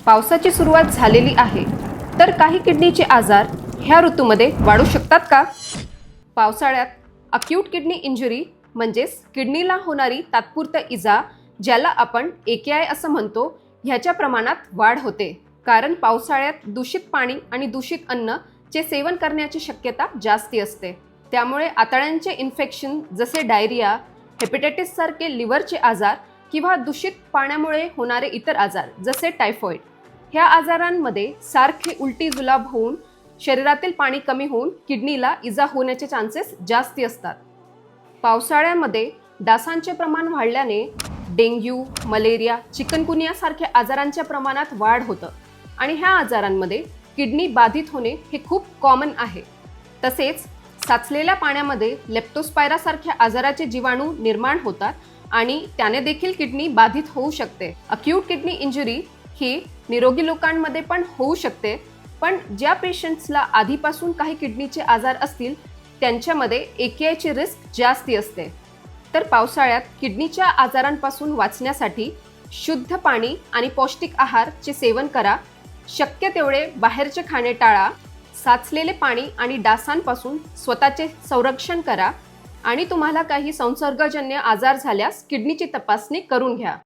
पावसाची सुरुवात झालेली आहे, तर काही किडनीचे आजार ह्या ऋतूमध्ये वाढू शकतात का? पावसाळ्यात अक्यूट किडनी इंजुरी म्हणजेच किडनीला होणारी तात्पुरती इजा, ज्याला आपण AKI असं म्हणतो, ह्याच्या प्रमाणात वाढ होते. कारण पावसाळ्यात दूषित पाणी आणि दूषित अन्न चे सेवन करण्याची शक्यता जास्ती असते. त्यामुळे आतड्यांचे इन्फेक्शन जसे डायरिया, हेपेटायटिस सारखे लिव्हरचे आजार किंवा दूषित पाण्यामुळे होणारे इतर आजार जसे टायफॉइड, ह्या आजारांमध्ये सारखे उलटी जुलाब होऊन शरीरातील पाणी कमी होऊन किडनीला इजा होण्याचे चान्सेस जास्ती असतात. पावसाळ्यामध्ये डासांचे प्रमाण वाढल्याने डेंग्यू, मलेरिया, चिकनगुनिया सारख्या आजारांच्या प्रमाणात वाढ होतं आणि ह्या आजारांमध्ये किडनी बाधित होणे हे खूप कॉमन आहे. तसेच साचलेल्या पाण्यामध्ये लेप्टोस्पायरा सारख्या आजाराचे जीवाणू निर्माण होतात आणि त्याने देखील किडनी बाधित होऊ शकते. अक्यूट किडनी इंजुरी ही निरोगी लोकांमध्ये पण होऊ शकते, पण ज्या पेशंट्सला आधीपासून काही किडनीचे आजार असतील त्यांच्यामध्ये AKI ची रिस्क जास्ती असते. तर पावसाळ्यात किडनीच्या आजारांपासून वाचण्यासाठी शुद्ध पाणी आणि पौष्टिक आहारचे सेवन करा. शक्य तेवढे बाहेरचे खाणे टाळा. साचलेले पाणी आणि डासांपासून स्वतःचे संरक्षण करा आणि तुम्हाला काही संसर्गजन्य आजार झाल्यास किडनीची तपासणी करून घ्या.